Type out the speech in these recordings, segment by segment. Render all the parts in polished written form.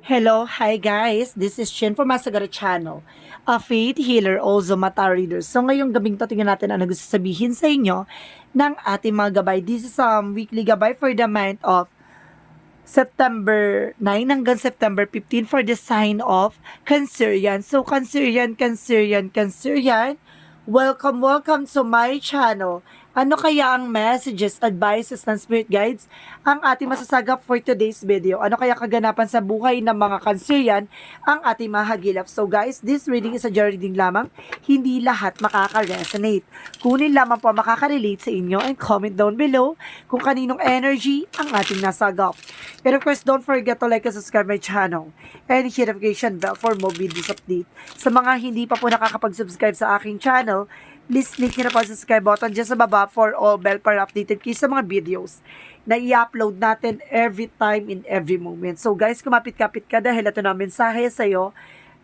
Hello, hi guys. This is Shin from Masagara Channel, a faith healer, also mata reader. So ngayong gabing to, tingnan natin ano gusto sabihin sa inyo ng ating mga gabay. This is weekly gabay for the month of September 9 hanggang September 15 for the sign of Cancerian. So Cancerian, Cancerian, Cancerian, welcome to my channel. Ano kaya ang messages, advices ng spirit guides ang ating masasagap for today's video? Ano kaya kaganapan sa buhay ng mga Cancerian ang ating mahagilap? So guys, this reading is a general reading lamang. Hindi lahat makaka-resonate. Kunin lamang po makaka-relate sa inyo and comment down below kung kaninong energy ang ating nasagap. And of course, don't forget to like and subscribe my channel and hit notification bell for more videos update. Sa mga hindi pa po nakakapag-subscribe sa aking channel, please click nyo na po ang subscribe button dyan sa baba for all bell para updated kayo sa mga videos na i-upload natin every time in every moment. So guys, kumapit-kapit ka dahil ito na mensahe sa'yo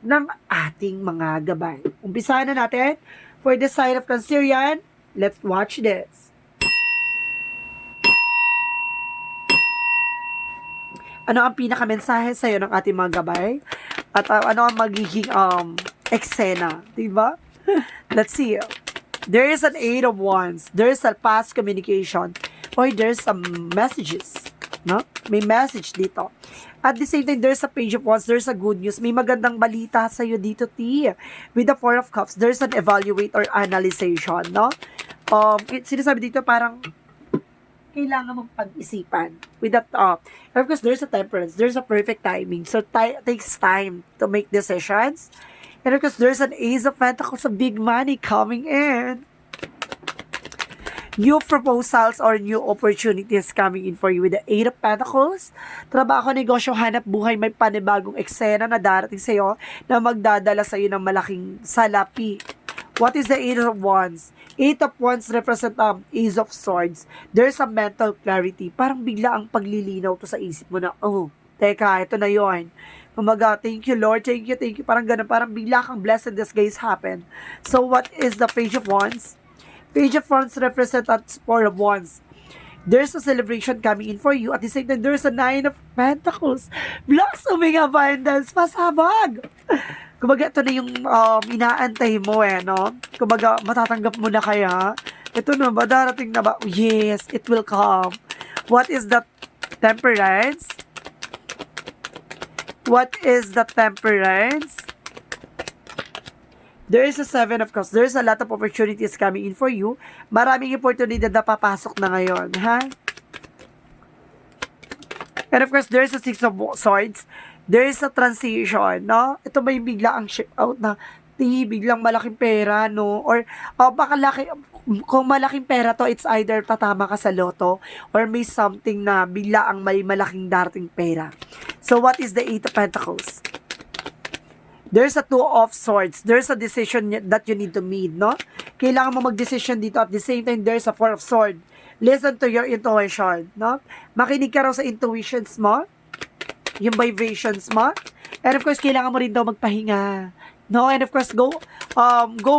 ng ating mga gabay. Umpisahan na natin for the sign of Cancerian. Let's watch this. Ano ang pinaka-mensahe sa'yo ng ating mga gabay? At ano ang magiging eksena? Diba? Let's see. There is an 8 of Wands. There is a past communication. Or there's some messages. No? May message dito. At the same time, there's a Page of Wands. There's a good news. May magandang balita sa'yo dito, T. With the 4 of Cups, there's an evaluate or analyzation. No? Sinasabi dito parang kailangan mong pag-isipan. With that, of course, there's a temperance. There's a perfect timing. So, takes time to make decisions. And of course, there's an Ace of Pentacles, a big money coming in. New proposals or new opportunities coming in for you with the 8 of Pentacles. Trabaho, negosyo, hanap buhay, may panibagong eksena na darating sa'yo na magdadala sa'yo ng malaking salapi. What is the 8 of Wands? 8 of Wands represent Ace of Swords. There's a mental clarity. Parang bigla ang paglilinaw to sa isip mo na, oh, teka, ito na yon. Kumaga, thank you Lord, thank you. Parang ganun, parang bigla kang blessed this guys happen. So what is the Page of Wands? Page of Wands represent at 4 of Wands. There's a celebration coming in for you. At the same time, there's a 9 of Pentacles. Blossoming abundance, pasabag! Kumbaga, ito na yung inaantay mo no? Kumbaga, matatanggap mo na kaya? Ito na ba? Darating na ba? Yes, it will come. What is the Temperance? What is the Temperance? There is a 7 of Cups. There's a lot of opportunities coming in for you. Maraming oportunidad na papasok na ngayon, ha? And of course, there's a 6 of Swords. There is a transition, no? Ito may bigla ang shift out na biglang malaking pera, no? Or baka kung malaking pera to, it's either tatama ka sa loto or may something na bigla ang may malaking darating pera. So, what is the 8 of Pentacles? There's a 2 of Swords. There's a decision that you need to make, no? Kailangan mo mag-decision dito. At the same time, there's a 4 of Swords. Listen to your intuition, no? Makinig ka raw sa intuitions mo, yung vibrations mo. And of course, kailangan mo rin daw magpahinga. No? And of course, go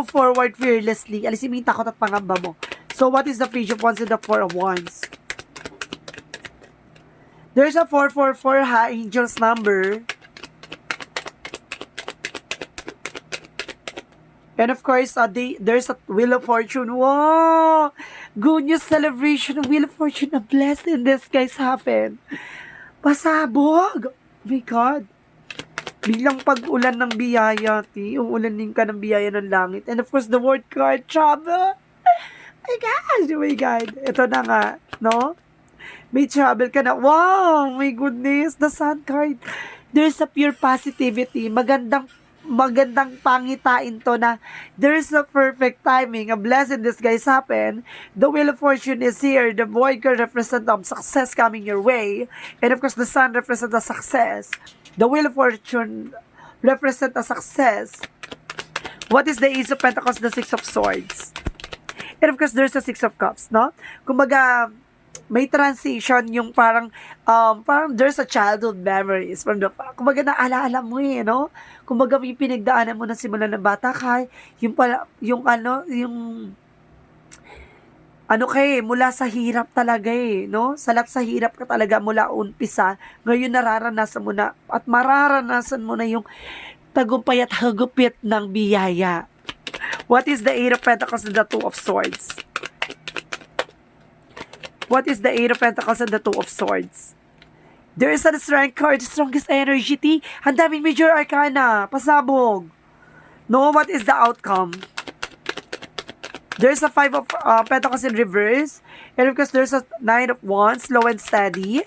forward fearlessly. Alisin mo yung takot at pangamba mo. So, what is the Page of Wands and the 4 of Wands? There's a 444 high angel's number. And of course, there's a Wheel of Fortune. Wow! Good news celebration. Wheel of Fortune. A blessing this guys happen. Pasabog! Oh my God. Biglang pag-ulan ng biyaya, Uulanin ka ng biyaya ng langit. And of course, the word card, trouble. Oh my God. Ito na nga, no? May trouble ka na. Wow! My goodness. The Sun card. There's a pure positivity. Magandang pangitain to na there's a perfect timing, a blessing this guys happen. The Wheel of Fortune is here. The Void card represent success coming your way. And of course, the Sun represent the success. The Wheel of Fortune represent a success. What is the Ace of Pentacles, the 6 of Swords? And of course, there's a 6 of Cups, no? Kumbaga, may transition yung parang there's a childhood memories from the, kumbaga naalaala mo no? Kumbaga yung pinagdaanan mo na simula ng bata ka, yung ano mula sa hirap talaga no? Salat sa hirap ka talaga mula umpisa. Ngayon nararanasan mo na at mararanasan mo na yung tagumpay at hagupit ng biyaya. What is the Eight of Pentacles and the Two of Swords? What is the Eight of Pentacles and the Two of Swords? There is a strength card, strongest energy. Ang daming major arcana. Pasabog. No, what is the outcome? There's a Five of Pentacles in reverse. And of course, there's a Nine of Wands, slow and steady.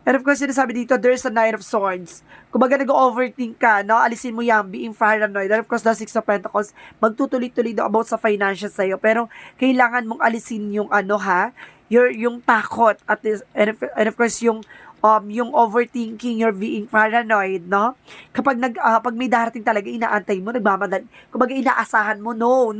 And of course, sinasabi dito, there's a Nine of Swords. Kumbaga nag-overthink ka, no? Alisin mo yan, being paranoid. And of course, the Six of Pentacles, magtutuloy-tuloy daw about sa financial sa'yo. Pero, kailangan mong alisin yung yung takot. And of course, yung overthinking, you're being paranoid, no? Kapag pag may darating talaga, inaantay mo, nagmamadali. Kumbaga, inaasahan mo, no.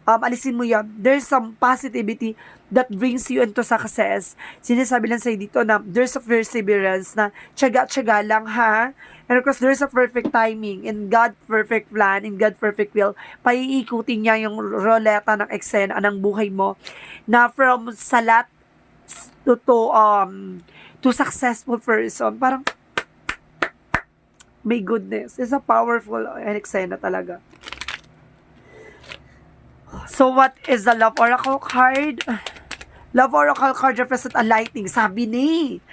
Alisin mo yan. There's some positivity that brings you into success. Sinasabi lang sa'yo dito na there's a perseverance na tiyaga-tiyaga lang, ha? And of course, there's a perfect timing in God's perfect plan, in God's perfect will. Paiikutin niya yung roleta ng eksena ng buhay mo na from salat to successful person. Parang, my goodness, it's a powerful eksena talaga. So, what is the Love Oracle card? Love Oracle card represents a lightning. Sabi ni,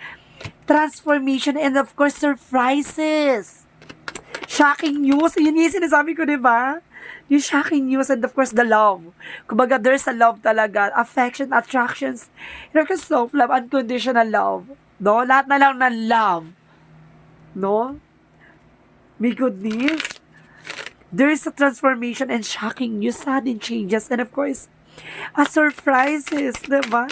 transformation and of course, surprises. Shocking news. Yun yung sinasabi ko, diba? Yung shocking news and of course, the love. Kumbaga, there's a love talaga. Affection, attractions. And of course, self-love, unconditional love. No? Lahat na lang ng love. No? My goodness. There is a transformation and shocking news, sudden changes, and of course, a surprises, diba?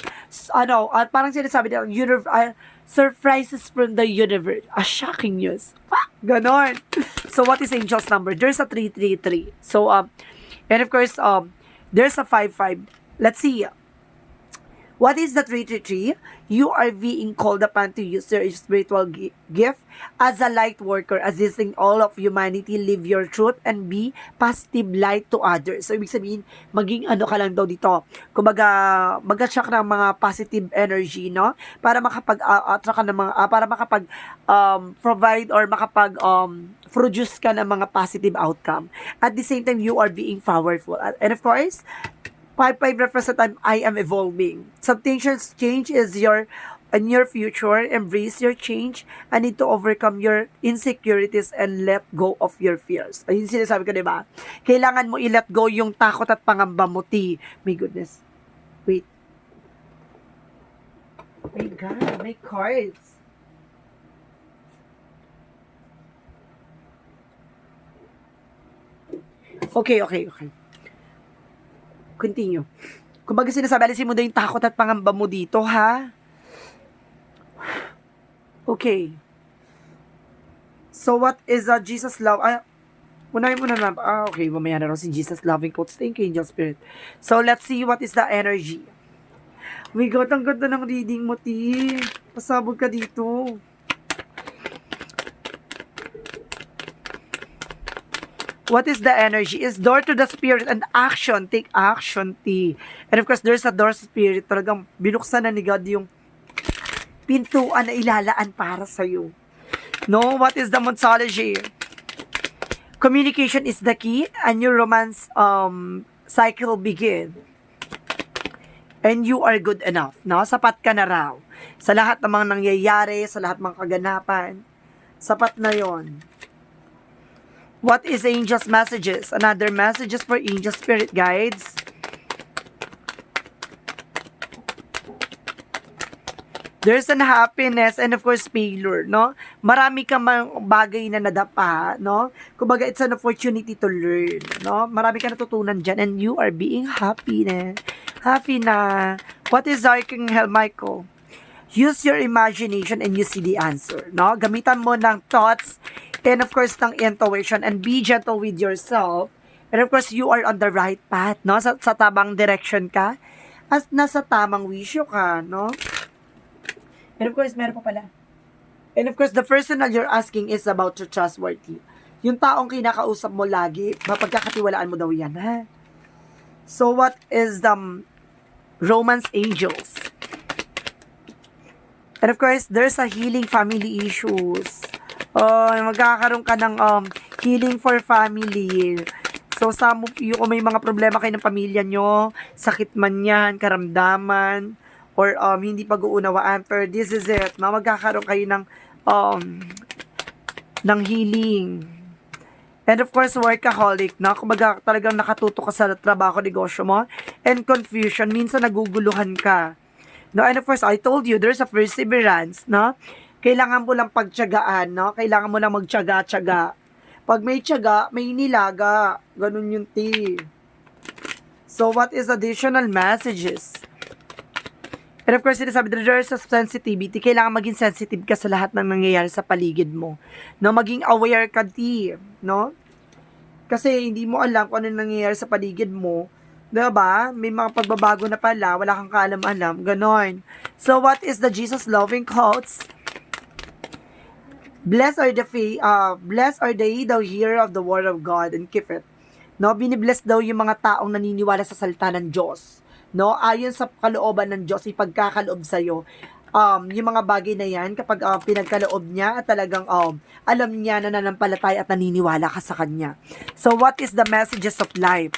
Parang sinasabi nila, surprises from the universe. A shocking news. Ganon. So, what is angel's number? There's a 333. So, and of course, there's a 55. Let's see. What is the 333? You are being called upon to use your spiritual gift as a light worker, assisting all of humanity, live your truth, and be positive light to others. So, ibig sabihin, maging ka lang daw dito. Kumbaga, mag-attract ng mga positive energy, no? Para makapag-attract ka ng mga, para provide or produce ka ng mga positive outcome. At the same time, you are being powerful. And of course, 5-5 represent I am evolving. Subtensions change is in your future. Embrace your change. I need to overcome your insecurities and let go of your fears. Ayun sinasabi ko, diba? Kailangan mo i-let go yung takot at pangamba mo, My goodness. Wait. My God, my cards. Okay. Continue. Kumbaga sinasabi, alisin mo daw yung takot at pangamba mo dito, ha? Okay. So, what is Jesus love? Unahin mo na lang. Okay. Mamaya na rin si Jesus loving quotes. Thank you, Angel Spirit. So, let's see what is the energy. My God, ang ganda ng reading mo, Pasabog ka dito. What is the energy? Is door to the spirit and action. Take action, And of course, there's a door spirit. Talagang binuksan na ni God yung pintuan na ilalaan para sa'yo. No? What is the Monsology? Communication is the key. A new romance cycle begin. And you are good enough. No? Sapat ka na raw. Sa lahat ng mga nangyayari, sa lahat ng mga kaganapan, sapat na yon. What is Angel's messages? Another messages for Angel Spirit Guides. There's an happiness and of course failure, no? Marami kang bagay na nadapa, no? Kumbaga, it's an opportunity to learn, no? Marami kang natutunan dyan and you are being happy na. Happy na. What is Archangel Michael? Use your imagination and you see the answer, no? Gamitan mo ng thoughts and of course ng intuition and be gentle with yourself. And of course, you are on the right path, no? Sa tamang direction ka at nasa tamang wisyo ka, no? And of course, meron pa pala. And of course, the person that you're asking is about your trustworthy. Yung taong kinakausap mo lagi, mapagkakatiwalaan mo daw yan, ha? So, what is the Romance angels. And of course, there's a healing family issues. Magkakaroon ka ng healing for family. So, some of you, kung may mga problema kayo ng pamilya nyo, sakit man yan, karamdaman, or hindi pag-uunawaan, pero this is it. Magkakaroon kayo ng healing. And of course, workaholic, no? Kumbaga talagang nakatutok ka sa trabaho, negosyo mo, and confusion, minsan naguguluhan ka. No? And of course, I told you, there's a perseverance, no? Kailangan mo lang pagtiyagaan, no? Kailangan mo lang magtiyaga-tiyaga. Pag may tiyaga, may nilaga. Ganun yung tea. So, what is additional messages? And of course, sinasabi na there's a sensitivity. Kailangan maging sensitive ka sa lahat ng nangyayari sa paligid mo. No, maging aware ka, no? Kasi hindi mo alam kung ano nangyayari sa paligid mo. Diba? May mga pagbabago na pala, wala kang kaalam-alam. Ganon. So, what is the Jesus loving quotes? Blessed are they thou hear of the word of God and keep it. No, binibless daw yung mga taong naniniwala sa salita ng Diyos. No, ayon sa kalooban ng Diyos, ipagkakaloob sa iyo. Yung mga bagay na yan, kapag pinagkaloob niya at talagang alam niya na nanampalataya at naniniwala ka sa Kanya. So, what is the messages of life?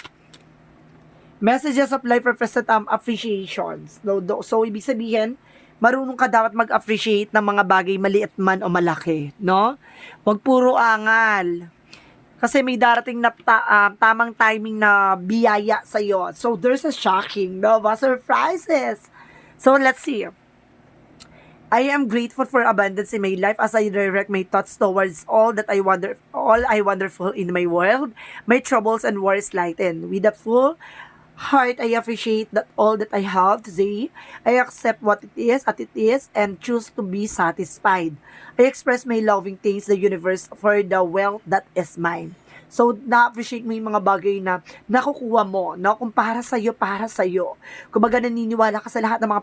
Messages of life represent appreciations. So, ibig sabihin, marunong ka dapat mag-appreciate ng mga bagay maliit man o malaki, no? Huwag puro angal. Kasi may darating na tamang timing na biyaya sa iyo. So, there's a shocking, no? Surprises. So, let's see. I am grateful for abundance in my life as I direct my thoughts towards all I wonderful in my world. My troubles and worries lighten. With a full heart, I appreciate that all that I have today. I accept what it is, and choose to be satisfied. I express my loving thanks to the universe for the wealth that is mine. So, na-appreciate mo yung mga bagay na nakukuha mo, no? Kung para sa'yo, para sa'yo. Kung baga naniniwala ka sa lahat ng mga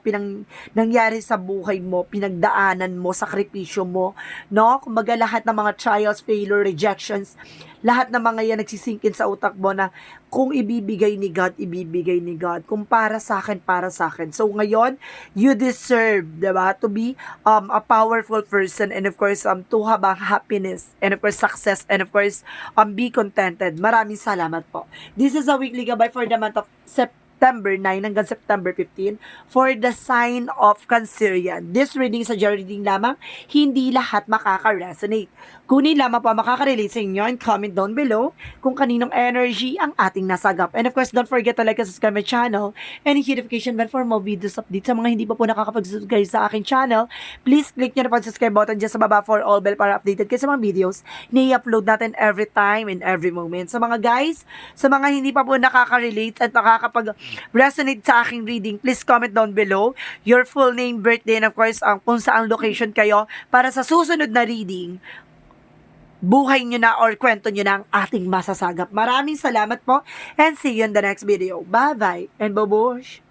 nangyari sa buhay mo, pinagdaanan mo, sakripisyo mo, no? Kung baga lahat ng mga trials, failure, rejections, lahat ng mga yan nagsisingkin sa utak mo na kung ibibigay ni God, ibibigay ni God. Kung para sa akin, para sa akin. So, ngayon, you deserve, diba, to be a powerful person and of course, to have a happiness and of course, success and of course, be contented. Maraming salamat po. This is a weekly gabay for the month of September 9 hanggang September 15 for the sign of Cancerian. This reading is a general reading lamang, hindi lahat makaka-resonate. Kunin lamang po makaka-relate sa inyo and comment down below kung kaninong energy ang ating nasagap. And of course, don't forget to like and subscribe my channel and hit notification bell for more videos updates. Sa mga hindi pa po nakakapag-subscribe sa aking channel, please click nyo na po ang subscribe button dyan sa baba for all bell para updated kayo sa mga videos na i-upload natin every time and every moment. Sa mga guys, sa mga hindi pa po nakaka-relate at nakakapag-resonate sa aking reading, please comment down below your full name, birthday, and of course, kung saang location kayo para sa susunod na reading, buhay nyo na or kwento nyo na ang ating masasagap. Maraming salamat po and see you in the next video. Bye-bye and babush!